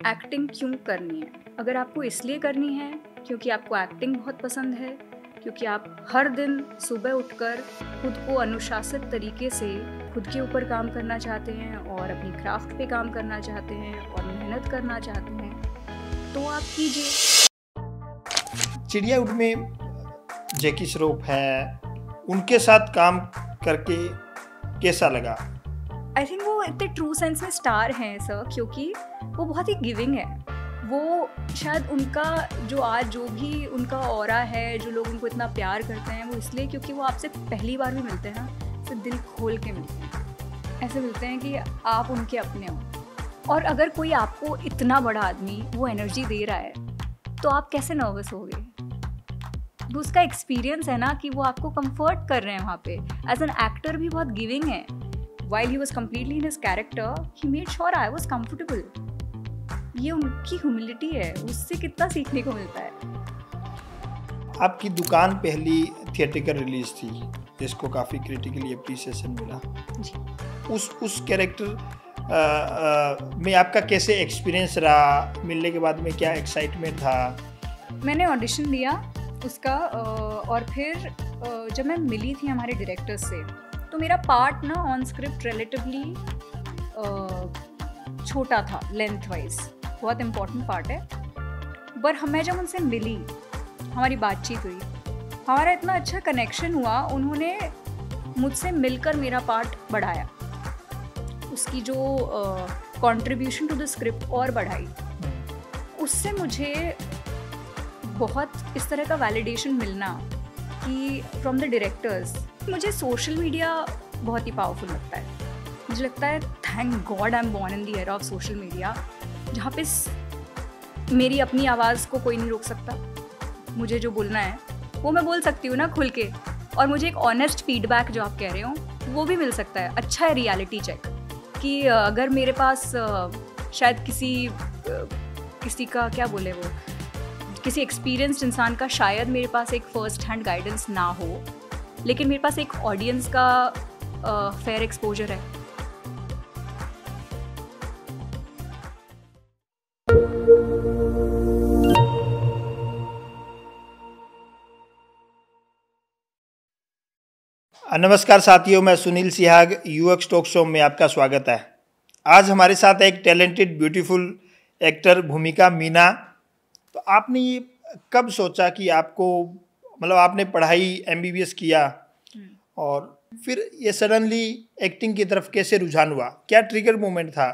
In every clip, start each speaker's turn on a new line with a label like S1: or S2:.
S1: Acting क्यों करनी है? अगर आपको इसलिए करनी है क्योंकि आपको एक्टिंग बहुत पसंद है, क्योंकि आप हर दिन सुबह उठकर खुद को अनुशासित तरीके से खुद के ऊपर काम करना चाहते हैं और अपनी क्राफ्ट पे काम करना चाहते हैं और मेहनत करना चाहते हैं, तो आप कीजिए।
S2: चिड़ियाउड में जैकी श्रॉफ है, उनके साथ काम करके कैसा लगा?
S1: आई थिंक वो इतने ट्रू सेंस में स्टार हैं सर, क्योंकि वो बहुत ही गिविंग है। वो शायद उनका जो भी उनका ऑरा है, जो लोग उनको इतना प्यार करते हैं, वो इसलिए क्योंकि वो आपसे पहली बार भी मिलते हैं ना, तो दिल खोल के मिलते हैं। ऐसे मिलते हैं कि आप उनके अपने हो। और अगर कोई आपको इतना बड़ा आदमी वो एनर्जी दे रहा है, तो आप कैसे नर्वस होगे? वो उसका एक्सपीरियंस है ना कि वो आपको कंफर्ट कर रहे हैं वहाँ पे। एज एन एक्टर भी बहुत गिविंग है। While he was completely in his character, he made sure I was comfortable. ये उनकी ह्यूमिलिटी है, उससे कितना सीखने को मिलता है।
S2: आपकी दुकान पहली थिएट्रिकल रिलीज थी जिसको काफ़ी क्रिटिकली अप्रिसिएशन मिला
S1: जी।
S2: उस कैरेक्टर में आपका कैसे एक्सपीरियंस रहा? मिलने के बाद में क्या एक्साइटमेंट था?
S1: मैंने ऑडिशन दिया उसका और फिर जब मैं मिली थी हमारे डायरेक्टर से, तो मेरा पार्ट ना ऑन स्क्रिप्ट रिलेटिवली छोटा था लेंथ वाइज, बहुत इम्पोर्टेंट पार्ट है। पर मैं जब उनसे मिली, हमारी बातचीत हुई, हमारा इतना अच्छा कनेक्शन हुआ, उन्होंने मुझसे मिलकर मेरा पार्ट बढ़ाया, उसकी जो कंट्रीब्यूशन टू द स्क्रिप्ट और बढ़ाई। उससे मुझे बहुत इस तरह का वैलिडेशन मिलना कि फ्रॉम द डायरेक्टर्स। मुझे सोशल मीडिया बहुत ही पावरफुल लगता है। मुझे लगता है thank God I am born in the era of social media, जहाँ पे मेरी अपनी आवाज़ को कोई नहीं रोक सकता। मुझे जो बोलना है वो मैं बोल सकती हूँ ना खुल के, और मुझे एक ऑनेस्ट फीडबैक जो आप कह रहे हो वो भी मिल सकता है। अच्छा है रियलिटी चेक कि अगर मेरे पास शायद किसी का क्या बोले, वो किसी एक्सपीरियंस्ड इंसान का शायद मेरे पास एक फ़र्स्ट हैंड गाइडेंस ना हो, लेकिन मेरे पास एक ऑडियंस का फेयर एक्सपोजर है।
S2: नमस्कार साथियों, मैं Sunil Sihag, UX talk show में आपका स्वागत है। आज हमारे साथ एक टैलेंटेड ब्यूटीफुल एक्टर भूमिका मीना। तो आपने ये कब सोचा कि आपको, मतलब आपने पढ़ाई एमबीबीएस किया और फिर ये सडनली एक्टिंग की तरफ कैसे रुझान हुआ? क्या ट्रिगर मोमेंट था?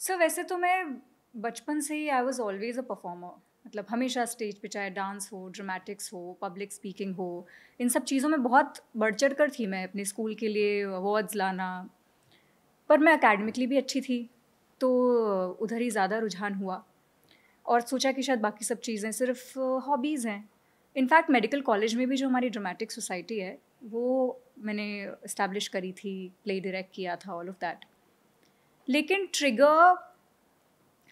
S1: सर वैसे तो मैं बचपन से ही I was always a performer. मतलब हमेशा स्टेज पे, चाहे डांस हो, ड्रामेटिक्स हो, पब्लिक स्पीकिंग हो, इन सब चीज़ों में बहुत बढ़ चढ़ कर थी मैं। अपने स्कूल के लिए अवार्ड्स लाना, पर मैं एकेडमिकली भी अच्छी थी, तो उधर ही ज़्यादा रुझान हुआ और सोचा कि शायद बाकी सब चीज़ें सिर्फ हॉबीज़ हैं। इनफैक्ट मेडिकल कॉलेज में भी जो हमारी ड्रामेटिक सोसाइटी है वो मैंने इस्टेब्लिश करी थी, प्ले डायरेक्ट किया था, ऑल ऑफ दैट। लेकिन ट्रिगर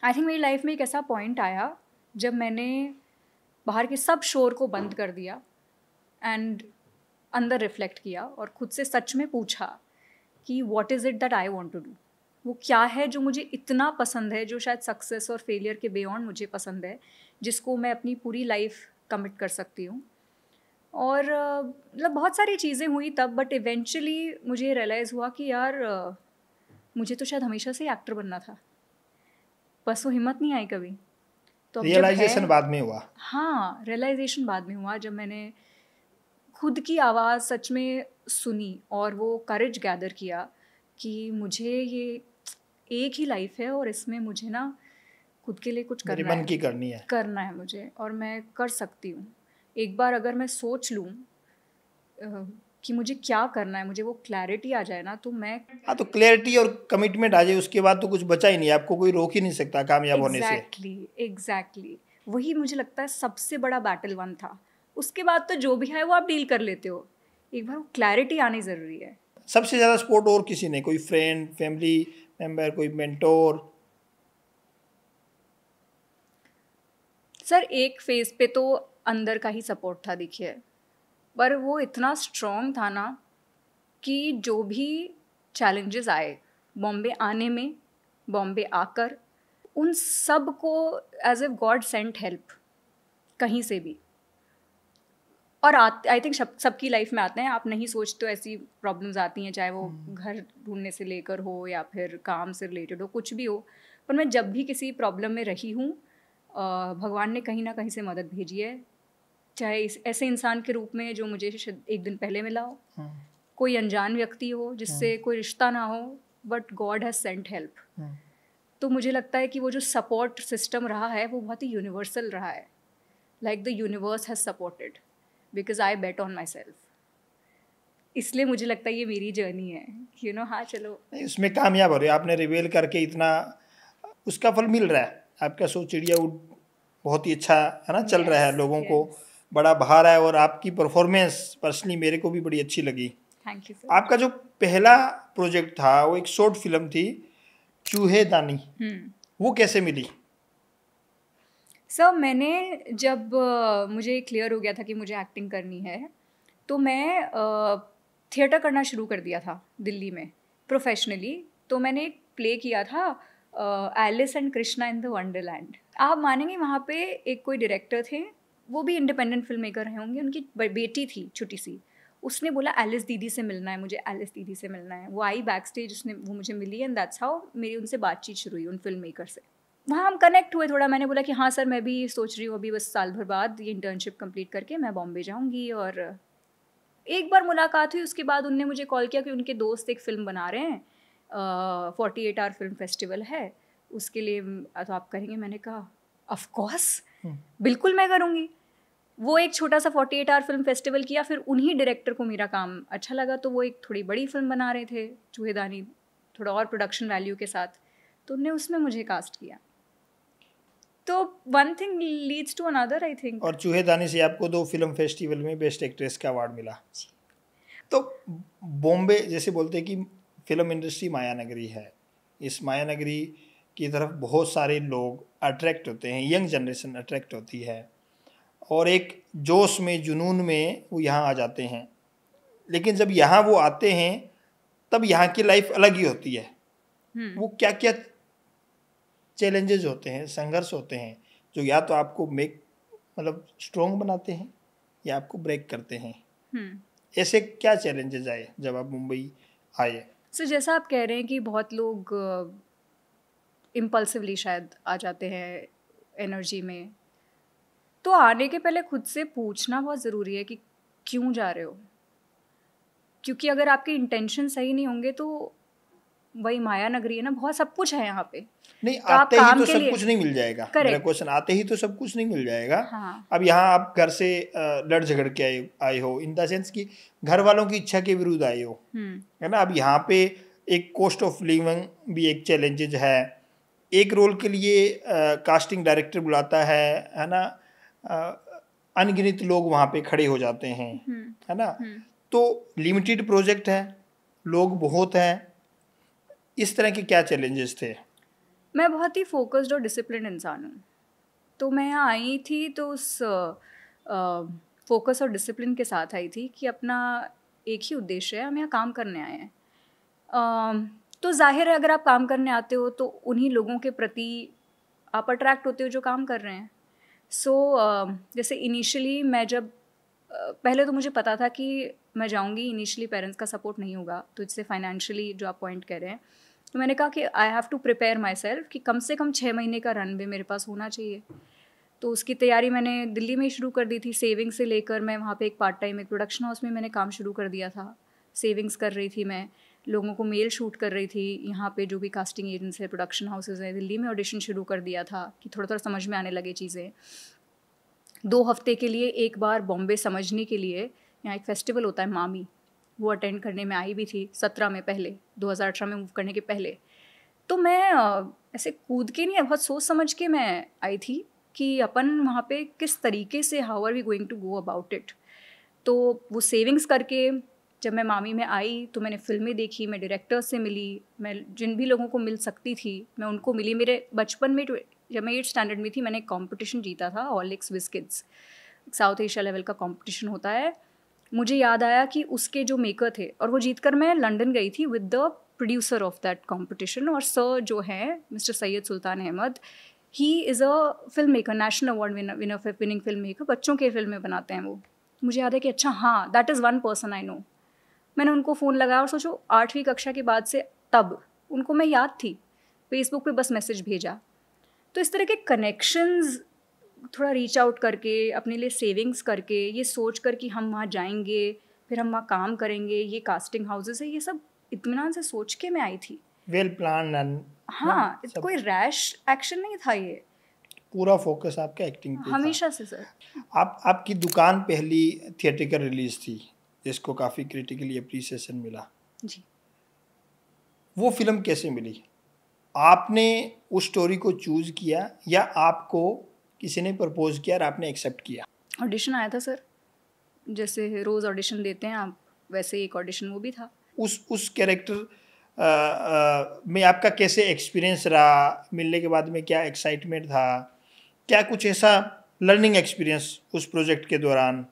S1: आई थिंक मेरी लाइफ में एक ऐसा पॉइंट आया जब मैंने बाहर के सब शोर को बंद कर दिया एंड अंदर रिफ्लेक्ट किया और खुद से सच में पूछा कि what is it that I want to do. वो क्या है जो मुझे इतना पसंद है, जो शायद सक्सेस और फेलियर के बियॉन्ड मुझे पसंद है, जिसको मैं अपनी पूरी लाइफ कमिट कर सकती हूँ। और मतलब बहुत सारी चीज़ें हुई तब, बट इवेंचुअली मुझे रियलाइज़ हुआ कि यार मुझे तो शायद हमेशा से एक्टर बनना था, बस वो हिम्मत नहीं आई कभी। तो
S2: रियलाइजेशन बाद में हुआ?
S1: हाँ, रियलाइजेशन बाद में हुआ जब मैंने खुद की आवाज़ सच में सुनी और वो करेज गैदर किया कि मुझे ये एक ही लाइफ है और इसमें मुझे ना खुद के लिए कुछ करना है,
S2: मन की करना है
S1: मुझे, और मैं कर सकती हूँ। एक बार अगर मैं सोच लूँ कि मुझे क्या करना है, मुझे वो क्लैरिटी आ जाए ना, तो मैं
S2: हाँ, तो क्लैरिटी और कमिटमेंट आ जाए, उसके बाद तो कुछ बचा ही नहीं, आपको कोई रोक ही नहीं सकता कामयाब होने से।
S1: एग्जैक्टली वही मुझे लगता है सबसे बड़ा बैटल वन था। उसके बाद तो जो भी है वो आप डील कर लेते हो, एक बार वो क्लैरिटी आनी ज़रूरी है।
S2: सबसे ज़्यादा सपोर्ट और किसी ने, कोई फ्रेंड, फैमिली मेम्बर, कोई मेंटोर?
S1: सर एक फेज़ पे तो अंदर का ही सपोर्ट था, देखिए, पर वो इतना स्ट्रॉन्ग था ना कि जो भी चैलेंजेस आए बॉम्बे आने में, बॉम्बे आकर, उन सब को as a God sent help कहीं से भी। और आई थिंक सबकी लाइफ में आते हैं, आप नहीं सोचते तो ऐसी प्रॉब्लम्स आती हैं, चाहे वो घर ढूंढने से लेकर हो या फिर काम से रिलेटेड हो, कुछ भी हो। पर मैं जब भी किसी प्रॉब्लम में रही हूँ, भगवान ने कहीं ना कहीं से मदद भेजी है, चाहे ऐसे इंसान के रूप में जो मुझे एक दिन पहले मिला हो, कोई अनजान व्यक्ति हो जिससे कोई रिश्ता ना हो, but God has sent help. तो मुझे लगता है कि वो जो सपोर्ट सिस्टम रहा है वो बहुत ही यूनिवर्सल रहा है, like the universe has supported because I bet on my self. इसलिए मुझे लगता है ये मेरी जर्नी है, यू नो। हाँ चलो,
S2: इसमें कामयाब हो रही है, आपने रिवेल करके इतना उसका फल मिल रहा है। आपका शो चिड़ियाउड बहुत ही अच्छा है ना, चल रहा है, लोगों को बड़ा भा रहा है, और आपकी परफॉर्मेंस पर्सनली मेरे को भी बड़ी अच्छी लगी।
S1: Thank you.
S2: आपका जो पहला प्रोजेक्ट था वो एक शॉर्ट फिल्म थी चूहेदानी, वो कैसे मिली?
S1: सर मैंने जब मुझे क्लियर हो गया था कि मुझे एक्टिंग करनी है, तो मैं थिएटर करना शुरू कर दिया था दिल्ली में प्रोफेशनली। तो मैंने एक प्ले किया था Alice and Krishna in the Wonderland. आप मानेंगे वहाँ पे एक कोई डायरेक्टर थे, वो भी इंडिपेंडेंट फिल्म मेकर रहे होंगे, उनकी बेटी थी छोटी सी, उसने बोला एलिस दीदी से मिलना है, मुझे एलिस दीदी से मिलना है। वो आई बैक स्टेज, उसने वो मुझे मिली, एंड दैट्स हाउ मेरी उनसे बातचीत शुरू हुई, उन फिल्म मेकर से। वहाँ हम कनेक्ट हुए थोड़ा। मैंने बोला कि हाँ सर, मैं भी सोच रही हूँ अभी बस साल भर बाद ये इंटर्नशिप कंप्लीट करके मैं बॉम्बे जाऊँगी। और एक बार मुलाकात हुई, उसके बाद उनने मुझे कॉल किया कि उनके दोस्त एक फ़िल्म बना रहे हैं, 48 आवर फिल्म फेस्टिवल है, उसके लिए तो आप करेंगे? मैंने कहा ऑफ कोर्स, बिल्कुल मैं करूँगी। वो एक छोटा सा 48 आवर फिल्म फेस्टिवल किया, फिर उन्हीं डायरेक्टर को मेरा काम अच्छा लगा, तो वो एक थोड़ी बड़ी फिल्म बना रहे थे चूहेदानी, थोड़ा और प्रोडक्शन वैल्यू के साथ, तो उन्होंने उसमें मुझे कास्ट किया। तो one thing leads to another, I think.
S2: और चूहेदानी से आपको 2 फिल्म फेस्टिवल में बेस्ट एक्ट्रेस का अवार्ड मिला। तो बॉम्बे जैसे बोलते हैं कि फिल्म इंडस्ट्री माया नगरी है, इस माया नगरी की तरफ बहुत सारे लोग अट्रैक्ट होते हैं, यंग जनरेशन अट्रैक्ट होती है, और एक जोश में जुनून में वो यहाँ आ जाते हैं। लेकिन जब यहाँ वो आते हैं तब यहाँ की लाइफ अलग ही होती है। वो क्या क्या चैलेंजेस होते हैं, संघर्ष होते हैं, जो या तो आपको मतलब स्ट्रॉन्ग बनाते हैं या आपको ब्रेक करते हैं। ऐसे क्या चैलेंजेस आए जब आप मुंबई आए?
S1: सो जैसा आप कह रहे हैं कि बहुत लोग इम्पल्सिवली शायद आ जाते हैं एनर्जी में, तो आने के पहले खुद से पूछना बहुत ज़रूरी है कि क्यों जा रहे हो। क्योंकि अगर आपके इंटेंशन सही नहीं होंगे तो वही माया नगरी है ना, बहुत सब कुछ है यहाँ पे।
S2: नहीं,
S1: तो
S2: आते ही तो सब कुछ नहीं मिल जाएगा। मेरा क्वेश्चन, आते ही तो सब कुछ नहीं मिल जाएगा।
S1: हाँ।
S2: अब यहाँ आप घर से लड़ झगड़ के आए हो, इन द सेंस कि घर वालों की इच्छा के विरुद्ध आए हो, है ना। अब यहाँ पे एक कॉस्ट ऑफ लिविंग भी एक चैलेंजेज है। एक रोल के लिए कास्टिंग डायरेक्टर बुलाता है ना, अनगिनत लोग वहाँ पे खड़े हो जाते हैं, है ना। तो लिमिटेड प्रोजेक्ट है, लोग बहुत हैं, इस तरह के क्या चैलेंजेस थे?
S1: मैं बहुत ही फोकस्ड और डिसिप्लिन इंसान हूँ, तो मैं यहाँ आई थी तो उस फोकस और डिसिप्लिन के साथ आई थी कि अपना एक ही उद्देश्य है, हम यहाँ काम करने आए हैं। तो जाहिर है अगर आप काम करने आते हो तो उन्हीं लोगों के प्रति आप अट्रैक्ट होते हो जो काम कर रहे हैं। सो जैसे इनिशियली मैं जब पहले तो मुझे पता था कि मैं जाऊंगी, इनिशियली पेरेंट्स का सपोर्ट नहीं होगा, तो इससे फाइनेंशियली जो आप पॉइंट कह रहे हैं, तो मैंने कहा कि I have to prepare myself कि कम से कम 6 महीने का रनवे मेरे पास होना चाहिए। तो उसकी तैयारी मैंने दिल्ली में ही शुरू कर दी थी। सेविंग से लेकर मैं वहाँ पे एक पार्ट टाइम एक प्रोडक्शन हाउस में मैंने काम शुरू कर दिया था। सेविंग्स कर रही थी मैं, लोगों को मेल शूट कर रही थी, यहाँ पे जो भी कास्टिंग एजेंट्स है, प्रोडक्शन हाउसेज हैं दिल्ली में, ऑडिशन शुरू कर दिया था कि थोड़ा थोड़ा समझ में आने लगे चीज़ें। 2 हफ्ते के लिए एक बार बॉम्बे समझने के लिए, यहाँ एक फेस्टिवल होता है मामी, वो अटेंड करने में आई भी थी 17 में, पहले 2018 में मूव करने के पहले। तो मैं ऐसे कूद के नहीं, बहुत सोच समझ के मैं आई थी कि अपन वहाँ पे किस तरीके से, how are we going to go about it. तो वो सेविंग्स करके जब मैं मामी में आई तो मैंने फिल्में देखी, मैं डायरेक्टर्स से मिली, मैं जिन भी लोगों को मिल सकती थी मैं उनको मिली। मेरे बचपन में जब मैं 8th स्टैंडर्ड में थी मैंने एक कॉम्पिटिशन जीता था, Horlicks biscuits, south Asia level का कॉम्पिटिशन होता है। मुझे याद आया कि उसके जो मेकर थे, और वो जीत कर मैं लंदन गई थी with the producer of that competition, और सर जो है mister Syed Sultan Ahmed, he is a film maker, national award winning film maker, बच्चों के फिल्में बनाते हैं वो। मुझे याद है कि अच्छा हाँ, that is one person I know. मैंने उनको फ़ोन लगाया और सोचो 8वीं कक्षा के बाद से तब उनको मैं याद थी, फेसबुक पे बस मैसेज भेजा। तो इस तरह के कनेक्शंस थोड़ा रीच आउट करके, अपने लिए सेविंग्स करके, ये सोच कर कि हम वहाँ जाएंगे, फिर हम वहाँ काम करेंगे, ये कास्टिंग हाउसेस है, ये सब इत्मीनान से सोच के मैं आई थी।
S2: वेल प्लान एंड
S1: हाँ, कोई रैश एक्शन नहीं था ये,
S2: पूरा फोकस आपका एक्टिंग पे था
S1: हमेशा से सर।
S2: आपकी दुकान पहली थिएट्रिकल रिलीज थी जिसको काफ़ी क्रिटिकली अप्रिसिएशन मिला
S1: जी।
S2: वो फिल्म कैसे मिली? आपने उस स्टोरी को चूज किया या आपको किसी ने प्रपोज किया और आपने एक्सेप्ट किया?
S1: ऑडिशन आया था सर, जैसे रोज़ ऑडिशन देते हैं आप, वैसे ही एक ऑडिशन वो भी था।
S2: उस कैरेक्टर में आपका कैसे एक्सपीरियंस रहा? मिलने के बाद में क्या एक्साइटमेंट था? क्या कुछ ऐसा लर्निंग एक्सपीरियंस उस प्रोजेक्ट के दौरान?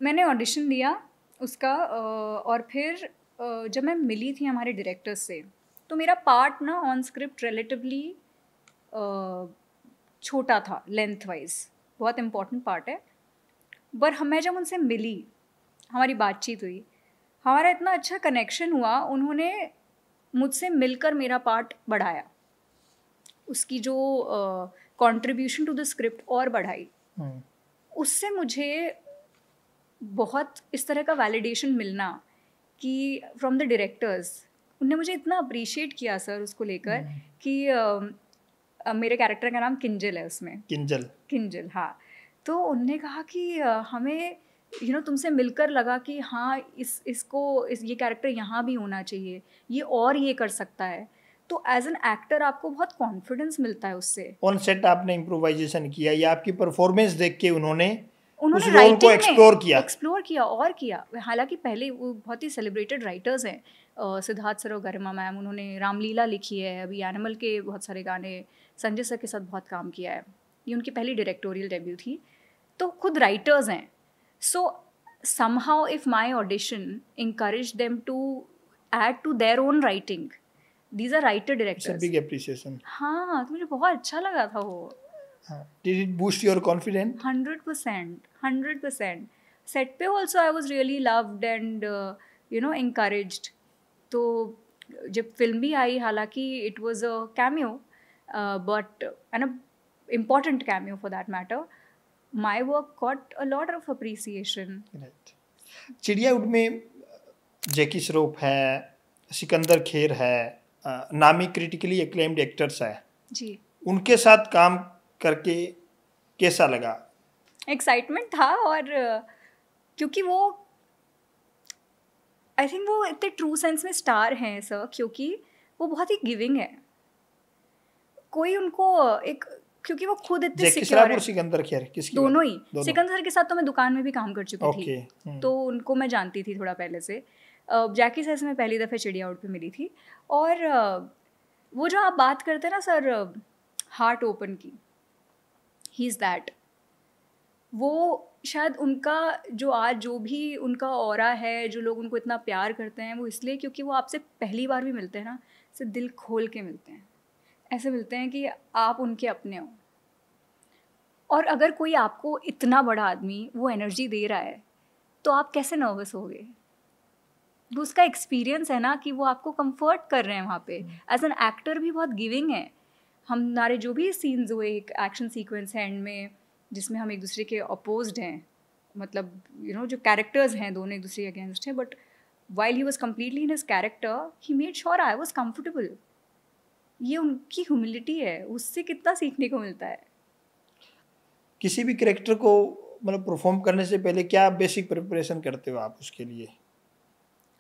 S1: मैंने ऑडिशन दिया उसका, और फिर जब मैं मिली थी हमारे डायरेक्टर से, तो मेरा पार्ट ना ऑन स्क्रिप्ट रिलेटिवली छोटा था लेंथ वाइज, बहुत इम्पोर्टेंट पार्ट है। पर मैं जब उनसे मिली, हमारी बातचीत हुई, हमारा इतना अच्छा कनेक्शन हुआ, उन्होंने मुझसे मिलकर मेरा पार्ट बढ़ाया, उसकी जो कंट्रीब्यूशन टू द स्क्रिप्ट और बढ़ाई। उससे मुझे बहुत इस तरह का वैलिडेशन मिलना कि फ्रॉम द डायरेक्टर्स, उनने मुझे इतना अप्रिशिएट किया सर उसको लेकर कि मेरे कैरेक्टर का नाम किंजल है उसमें, किंजल हाँ। तो उनने कहा कि हमें तुमसे मिलकर लगा कि हाँ ये कैरेक्टर यहाँ भी होना चाहिए, ये और ये कर सकता है। तो एज एन एक्टर आपको बहुत कॉन्फिडेंस मिलता है उससे।
S2: ऑन सेट आपने इम्प्रोवाइजेशन किया या आपकी परफॉर्मेंस देख के उन्होंने उस रोल
S1: राइटिंग
S2: को एक्सप्लोर
S1: किया और किया। हालांकि पहले वो बहुत ही सेलिब्रेटेड राइटर्स हैं, सिद्धार्थ सर और गरिमा मैम, उन्होंने रामलीला लिखी है, अभी एनिमल के बहुत सारे गाने, संजय सर के साथ बहुत काम किया है, ये उनकी पहली डायरेक्टोरियल डेब्यू थी, तो खुद राइटर्स हैं। सो somehow if my audition encouraged them to add to their own writing, these are writer directors,
S2: big appreciation.
S1: हाँ, तो मुझे बहुत अच्छा लगा था वो।
S2: Did it boost your confidence?
S1: 100%। Set पे also I was really loved and encouraged। तो जब फिल्म भी आई, हालांकि it was a cameo, but an important cameo for that matter, my work got a lot of appreciation.
S2: चिड़ियाउड में जैकी श्रॉफ है, सिकंदर खेर है, नामी क्रिटिकली एक्लेम्ड एक्टर्स है
S1: जी,
S2: उनके साथ काम करके कैसा लगा?
S1: एक्साइटमेंट था, और क्योंकि वो आई थिंक वो इतने ट्रू सेंस में स्टार हैं सर, क्योंकि वो बहुत ही गिविंग है। कोई उनको एक, क्योंकि वो खुद इतने सिक्योर है।
S2: सिकंदर खेर किसकी?
S1: दोनों ही। सिकंदर के साथ तो मैं दुकान में भी काम कर चुकी थी, तो उनको मैं जानती थी थोड़ा पहले से। जैकी सर से मैं पहली दफ़े चिड़ियाउड पे मिली थी, और वो जो आप बात करते हैं ना सर हार्ट ओपन की, ही इज़ दैट। वो शायद उनका जो भी उनका ऑरा है, जो लोग उनको इतना प्यार करते हैं, वो इसलिए क्योंकि वो आपसे पहली बार भी मिलते हैं ना, से दिल खोल के मिलते हैं, ऐसे मिलते हैं कि आप उनके अपने हो। और अगर कोई आपको इतना बड़ा आदमी वो एनर्जी दे रहा है, तो आप कैसे नर्वस होगे? वो उसका एक्सपीरियंस है ना, कि वो आपको कंफर्ट कर रहे हैं वहाँ पे। एज एन एक्टर भी बहुत गिविंग है। हमारे जो भी सीन्स हुए, एक एक्शन सीक्वेंस है एंड में जिसमें हम एक दूसरे के अपोज्ड हैं, मतलब जो कैरेक्टर्स हैं दोनों एक दूसरे के अगेंस्ट हैं, but while he was completely in his character, he made sure I was comfortable. ये उनकी ह्यूमिलिटी है, उससे कितना सीखने को मिलता है।
S2: किसी भी कैरेक्टर को मतलब परफॉर्म करने से पहले क्या बेसिक प्रिपरेशन करते हो आप उसके लिए?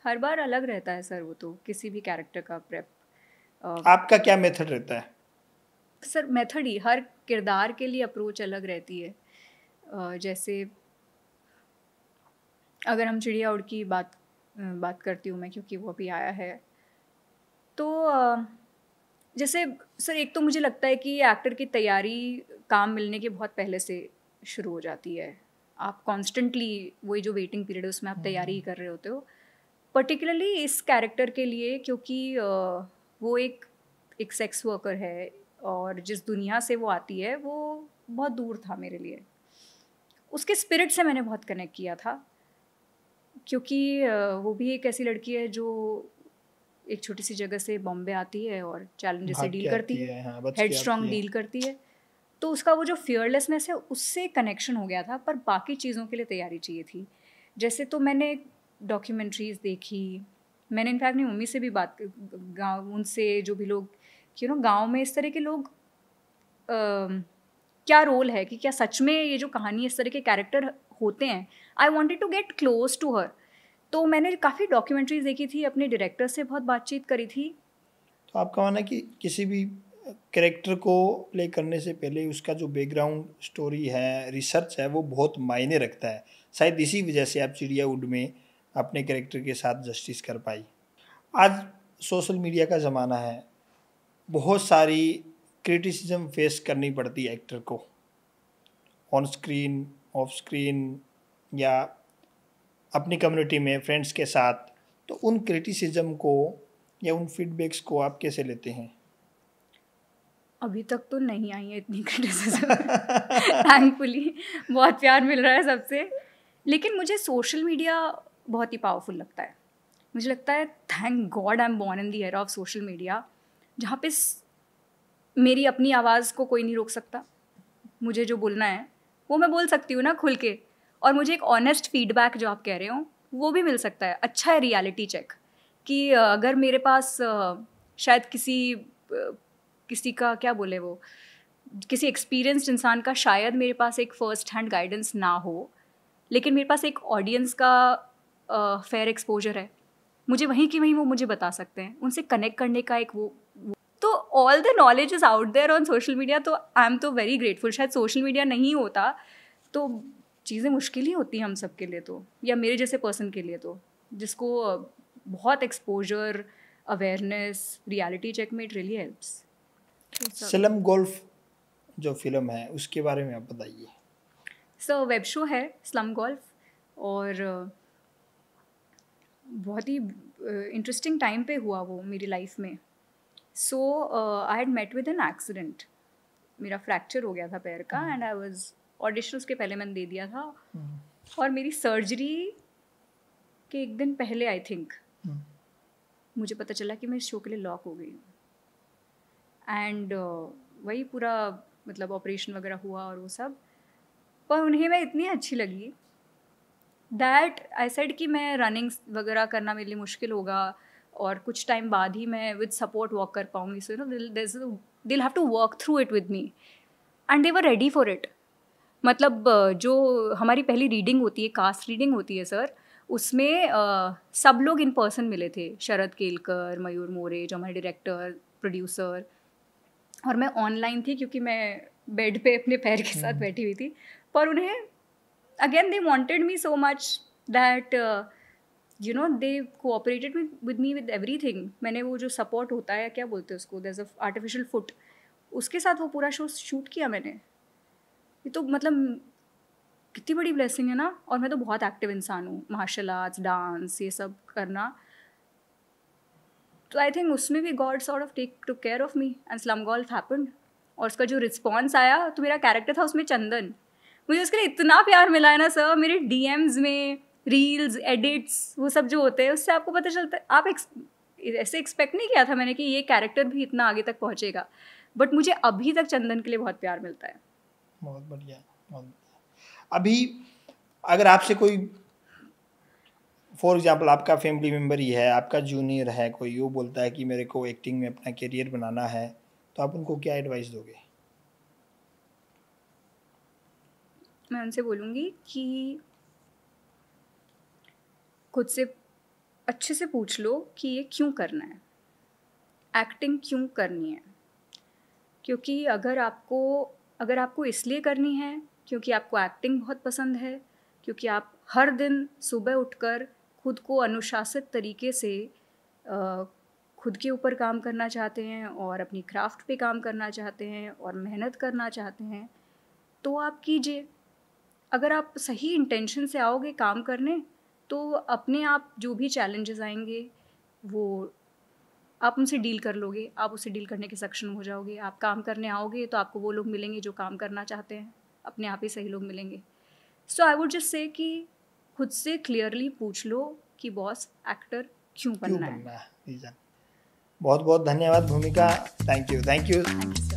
S1: हर बार अलग रहता है सर, वो तो किसी भी कैरेक्टर का प्रेप।
S2: आपका क्या मेथड रहता है?
S1: सर मेथड ही, हर किरदार के लिए अप्रोच अलग रहती है। जैसे अगर हम चिड़ियाउड की बात करती हूँ मैं, क्योंकि वो अभी आया है, तो जैसे सर एक तो मुझे लगता है कि एक्टर की तैयारी काम मिलने के बहुत पहले से शुरू हो जाती है। आप कॉन्स्टेंटली वही जो वेटिंग पीरियड है उसमें आप तैयारी ही कर रहे होते हो। पर्टिकुलरली इस कैरेक्टर के लिए, क्योंकि वो एक सेक्स वर्कर है और जिस दुनिया से वो आती है वो बहुत दूर था मेरे लिए। उसके स्पिरिट से मैंने बहुत कनेक्ट किया था, क्योंकि वो भी एक ऐसी लड़की है जो एक छोटी सी जगह से बॉम्बे आती है और चैलेंजेस से
S2: भाग
S1: डील
S2: के
S1: करती
S2: आती
S1: है,
S2: है, हाँ, बच के आती
S1: हेडस्ट्रॉन्ग
S2: है।
S1: डील करती है। तो उसका वो जो फियरलेसनेस है उससे कनेक्शन हो गया था, पर बाकी चीज़ों के लिए तैयारी चाहिए थी। जैसे तो मैंने डॉक्यूमेंट्रीज़ देखी, मैंने इनफैक्ट अपनी मम्मी से भी बात गाँव उनसे जो भी लोग गाँव में इस तरह के लोग क्या रोल है, कि क्या सच में ये जो कहानी इस तरह के कैरेक्टर होते हैं। I wanted to get close to her. तो मैंने काफ़ी डॉक्यूमेंट्रीज देखी थी, अपने डायरेक्टर से बहुत बातचीत करी थी।
S2: तो आपका मानना है कि किसी भी कैरेक्टर को प्ले करने से पहले उसका जो बैकग्राउंड स्टोरी है, रिसर्च है, वो बहुत मायने रखता है। शायद इसी वजह से आप चिड़ियावुड में अपने कैरेक्टर के साथ जस्टिस कर पाई। आज सोशल मीडिया का ज़माना है, बहुत सारी क्रिटिसिज्म फेस करनी पड़ती है एक्टर को, ऑन स्क्रीन, ऑफ स्क्रीन, या अपनी कम्युनिटी में फ्रेंड्स के साथ। तो उन क्रिटिसिज्म को या उन फीडबैक्स को आप कैसे लेते हैं?
S1: अभी तक तो नहीं आई है इतनी क्रिटिसिज्म थैंकफुली बहुत प्यार मिल रहा है सबसे। लेकिन मुझे सोशल मीडिया बहुत ही पावरफुल लगता है। मुझे लगता है thank God I am born in the era of social media, जहाँ पे मेरी अपनी आवाज़ को कोई नहीं रोक सकता। मुझे जो बोलना है वो मैं बोल सकती हूँ ना खुल के, और मुझे एक ऑनेस्ट फीडबैक जो आप कह रहे हो वो भी मिल सकता है। अच्छा है रियलिटी चेक, कि अगर मेरे पास शायद किसी का क्या बोले वो, किसी एक्सपीरियंस्ड इंसान का शायद मेरे पास एक फ़र्स्ट हैंड गाइडेंस ना हो, लेकिन मेरे पास एक ऑडियंस का फेयर एक्सपोजर है। मुझे वहीं की वहीं वो मुझे बता सकते हैं, उनसे कनेक्ट करने का एक वो तो all the knowledge is out there on social media. तो आई एम तो वेरी ग्रेटफुल। शायद सोशल मीडिया नहीं होता तो चीज़ें मुश्किल ही होती हैं हम सब के लिए, तो या मेरे जैसे पर्सन के लिए तो, जिसको बहुत एक्सपोजर, अवेयरनेस, रियलिटी चेक में it really helps.
S2: Slum golf जो फिल्म है उसके बारे में आप बताइए।
S1: सो वेब शो है स्लम गोल्फ, और बहुत ही इंटरेस्टिंग टाइम पे हुआ वो मेरी लाइफ में। So I had met with an accident. मेरा फ्रैक्चर हो गया था पैर का, एंड आई वाज ऑडिशन उसके पहले मैंने दे दिया था, और मेरी सर्जरी के एक दिन पहले आई थिंक मुझे पता चला कि मैं इस शो के लिए लॉक हो गई हूँ। एंड वही पूरा मतलब ऑपरेशन वगैरह हुआ और वो सब, पर उन्हें मैं इतनी अच्छी लगी दैट आई सेड कि मैं रनिंग वगैरह करना मेरे लिए मुश्किल होगा, और कुछ टाइम बाद ही मैं विद सपोर्ट वॉक कर पाऊँगी। So they'll have to work through it with me, and they were ready for it. मतलब जो हमारी पहली रीडिंग होती है, कास्ट रीडिंग होती है सर, उसमें सब लोग इन पर्सन मिले थे। शरद केलकर, मयूर मोरे जो हमारे डायरेक्टर, प्रोड्यूसर, और मैं ऑनलाइन थी क्योंकि मैं बेड पे अपने पैर के साथ बैठी हुई थी। पर उन्हें again they wanted me so much that they cooperated with me with everything. मैंने वो जो सपोर्ट होता है, क्या बोलते हैं उसको, there is a artificial foot, उसके साथ वो पूरा शो शूट किया मैंने। ये तो मतलब कितनी बड़ी ब्लेसिंग है ना। और मैं तो बहुत एक्टिव इंसान हूँ, मार्शल आर्ट्स, डांस, ये सब करना। तो आई थिंक उसमें भी God sort of took care of me, and slum golf happened. और उसका जो रिस्पॉन्स आया, तो मेरा कैरेक्टर था उसमें चंदन, मुझे उसके लिए इतना प्यार मिला है ना सर। मेरे डीएम्स में, रील्स, एडिट्स, वो सब जो होते हैं, उससे आपको पता चलता है। ऐसे एक्सपेक्ट नहीं किया था मैंने कि ये कैरेक्टर भी इतना आगे तक पहुँचेगा, बट मुझे अभी तक चंदन के लिए बहुत प्यार मिलता है।
S2: बहुत बढ़िया, बहुत बढ़िया। अभी अगर आपसे कोई, फॉर एग्जांपल आपका फैमिली मेम्बर ही है, आपका जूनियर है कोई, वो बोलता है कि मेरे को एक्टिंग में अपना करियर बनाना है, तो आप उनको क्या एडवाइस दोगे?
S1: मैं उनसे बोलूँगी कि खुद से अच्छे से पूछ लो कि ये क्यों करना है, एक्टिंग क्यों करनी है। क्योंकि अगर आपको इसलिए करनी है क्योंकि आपको एक्टिंग बहुत पसंद है, क्योंकि आप हर दिन सुबह उठकर खुद को अनुशासित तरीके से खुद के ऊपर काम करना चाहते हैं और अपनी क्राफ्ट पे काम करना चाहते हैं और मेहनत करना चाहते हैं, तो आप कीजिए। अगर आप सही इंटेंशन से आओगे काम करने, तो अपने आप जो भी चैलेंजेस आएंगे वो आप उनसे डील कर लोगे, आप उससे डील करने के सक्षम हो जाओगे। आप काम करने आओगे तो आपको वो लोग मिलेंगे जो काम करना चाहते हैं, अपने आप ही सही लोग मिलेंगे। सो आई वुड जस्ट से कि खुद से क्लियरली पूछ लो कि बॉस एक्टर क्यों बनना है।
S2: रीजन। बहुत बहुत धन्यवाद भूमिका, थैंक यू।
S1: Thank you.